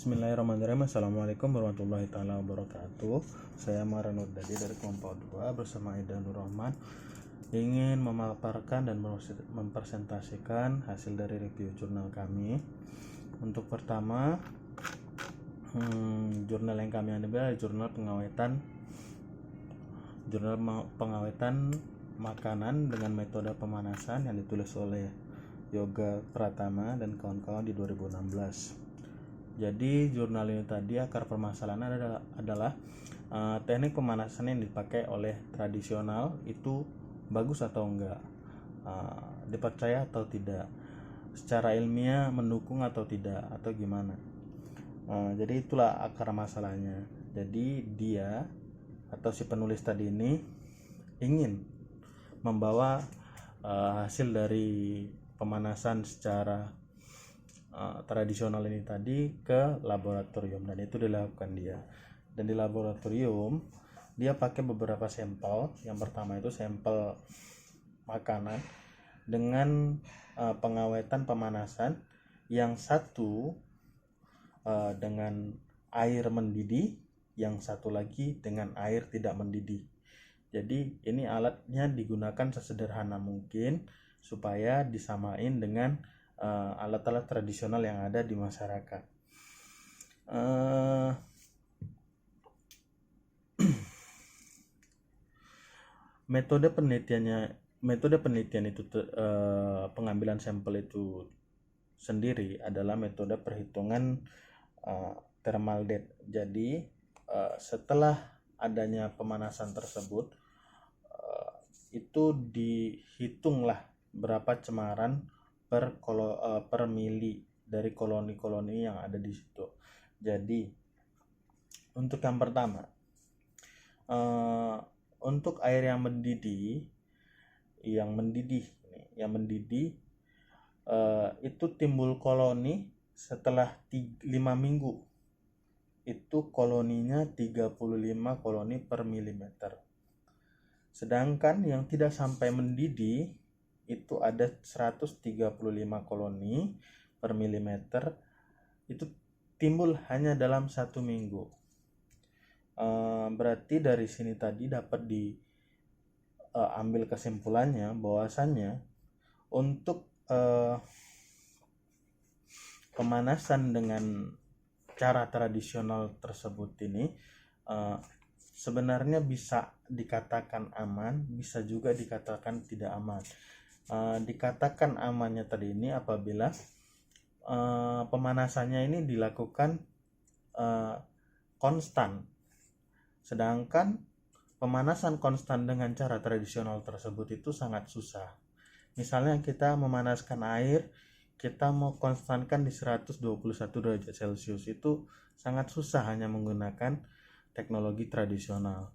Bismillahirrahmanirrahim. Assalamualaikum warahmatullahi taala wabarakatuh. Saya Maranur Dadi dari kelompok 2 bersama Ida Nur Rahman ingin memaparkan dan mempresentasikan hasil dari review jurnal kami. Untuk pertama, jurnal yang kami ambil adalah jurnal pengawetan makanan dengan metode pemanasan yang ditulis oleh Yoga Pratama dan kawan-kawan di 2016. Jadi jurnal ini tadi akar permasalahan adalah teknik pemanasan yang dipakai oleh tradisional itu bagus atau enggak, dipercaya atau tidak, secara ilmiah mendukung atau tidak, atau gimana. Jadi itulah akar masalahnya. Jadi dia atau si penulis tadi ini ingin membawa hasil dari pemanasan secara tradisional ini tadi ke laboratorium, dan itu dilakukan dia. Dan di laboratorium dia pakai beberapa sampel. Yang pertama itu sampel makanan dengan pengawetan pemanasan, yang satu dengan air mendidih, yang satu lagi dengan air tidak mendidih. Jadi ini alatnya digunakan sesederhana mungkin supaya disamain dengan alat-alat tradisional yang ada di masyarakat. Metode penelitian itu pengambilan sampel itu sendiri adalah metode perhitungan thermal depth. Jadi setelah adanya pemanasan tersebut, itu dihitunglah berapa cemaran per mili dari koloni-koloni yang ada di situ. Jadi untuk yang pertama, untuk air yang mendidih itu timbul koloni setelah 5 minggu. Itu koloninya 35 koloni per milimeter. Sedangkan yang tidak sampai mendidih itu ada 135 koloni per milimeter, itu timbul hanya dalam 1 minggu. Berarti dari sini tadi dapat diambil kesimpulannya bahwasannya untuk pemanasan dengan cara tradisional tersebut ini sebenarnya bisa dikatakan aman, bisa juga dikatakan tidak aman. Dikatakan amannya tadi ini apabila pemanasannya ini dilakukan konstan, sedangkan pemanasan konstan dengan cara tradisional tersebut itu sangat susah. Misalnya kita memanaskan air, kita mau konstankan di 121 derajat Celcius, itu sangat susah hanya menggunakan teknologi tradisional.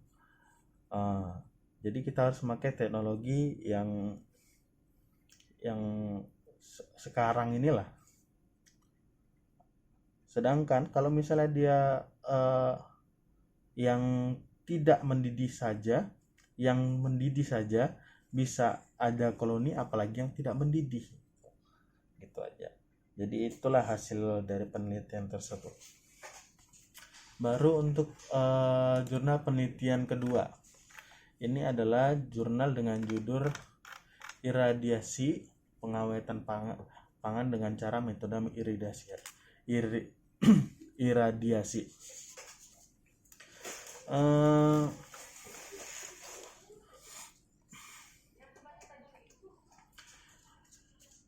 Jadi kita harus memakai teknologi yang sekarang inilah. Sedangkan kalau misalnya dia yang tidak mendidih saja, yang mendidih saja bisa ada koloni, apalagi yang tidak mendidih. Gitu aja. Jadi itulah hasil dari penelitian tersebut. Baru untuk jurnal penelitian kedua. Ini adalah jurnal dengan judul iradiasi pengawetan pangan dengan cara metode iradiasi.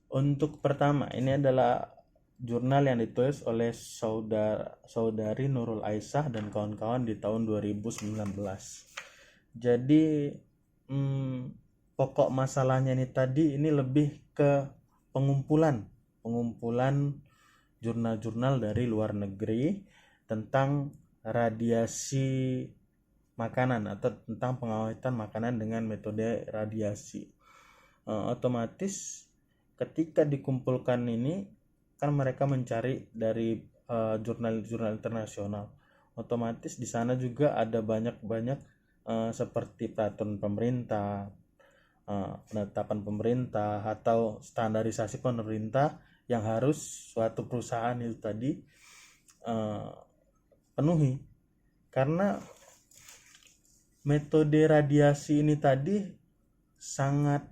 Untuk pertama, ini adalah jurnal yang ditulis oleh saudari Nurul Aisyah dan kawan-kawan di tahun 2019. Jadi pokok masalahnya ini tadi ini lebih ke pengumpulan jurnal-jurnal dari luar negeri tentang radiasi makanan atau tentang pengawetan makanan dengan metode radiasi. Otomatis ketika dikumpulkan ini kan mereka mencari dari jurnal-jurnal internasional. Otomatis di sana juga ada banyak seperti peraturan pemerintah, penetapan pemerintah atau standarisasi pemerintah yang harus suatu perusahaan itu tadi penuhi, karena metode radiasi ini tadi sangat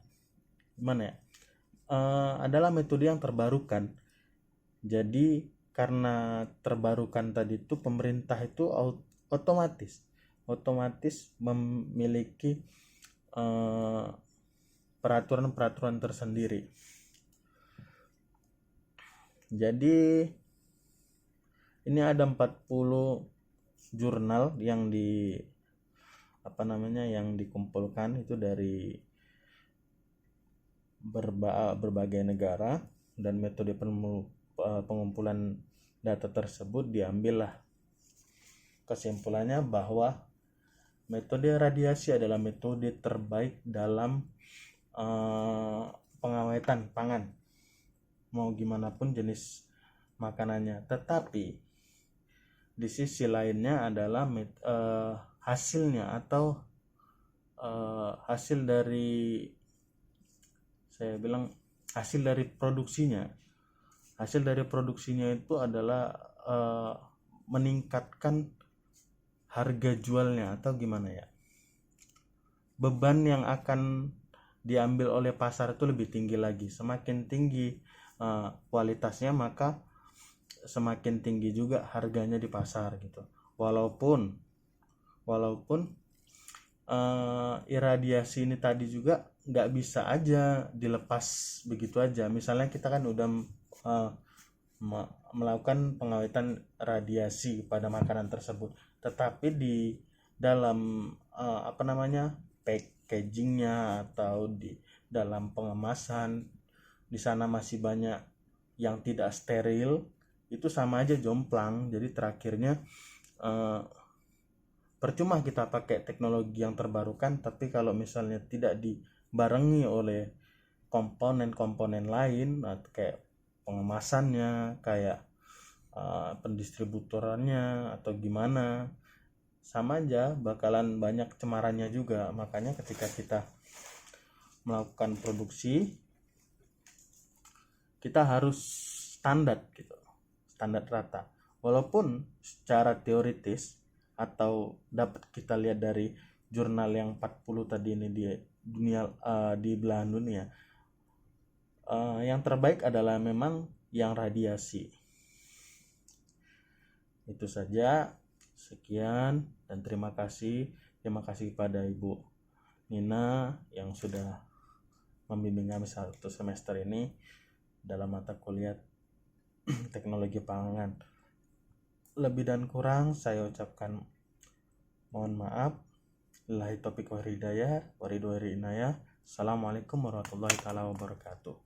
gimana ya, adalah metode yang terbarukan. Jadi karena terbarukan tadi itu, pemerintah itu otomatis memiliki peraturan-peraturan tersendiri. Jadi ini ada 40 jurnal yang yang dikumpulkan itu dari berbagai negara, dan metode pengumpulan data tersebut diambillah kesimpulannya bahwa metode radiasi adalah metode terbaik dalam pengawetan pangan, mau gimana pun jenis makanannya. Tetapi di sisi lainnya adalah hasilnya atau hasil dari produksinya itu adalah meningkatkan harga jualnya, atau gimana ya, beban yang akan diambil oleh pasar itu lebih tinggi lagi. Semakin tinggi kualitasnya, maka semakin tinggi juga harganya di pasar gitu. Walaupun iradiasi ini tadi juga nggak bisa aja dilepas begitu aja. Misalnya kita kan udah melakukan pengawetan radiasi pada makanan tersebut, tetapi di dalam packagingnya atau di dalam pengemasan di sana masih banyak yang tidak steril, itu sama aja jomplang. Jadi terakhirnya percuma kita pakai teknologi yang terbarukan, tapi kalau misalnya tidak dibarengi oleh komponen-komponen lain, kayak pengemasannya, kayak pendistributorannya atau gimana, sama aja bakalan banyak cemarannya juga. Makanya ketika kita melakukan produksi, kita harus standar rata. Walaupun secara teoritis atau dapat kita lihat dari jurnal yang 40 tadi ini di belahan dunia, yang terbaik adalah memang yang radiasi. Itu saja, sekian, dan terima kasih kepada Ibu Nina yang sudah membimbing kami satu semester ini dalam mata kuliah teknologi pangan. Lebih dan kurang saya ucapkan mohon maaf. Lillahi taufiq wal hidayah, waridhu inayah. Assalamualaikum warahmatullahi wabarakatuh.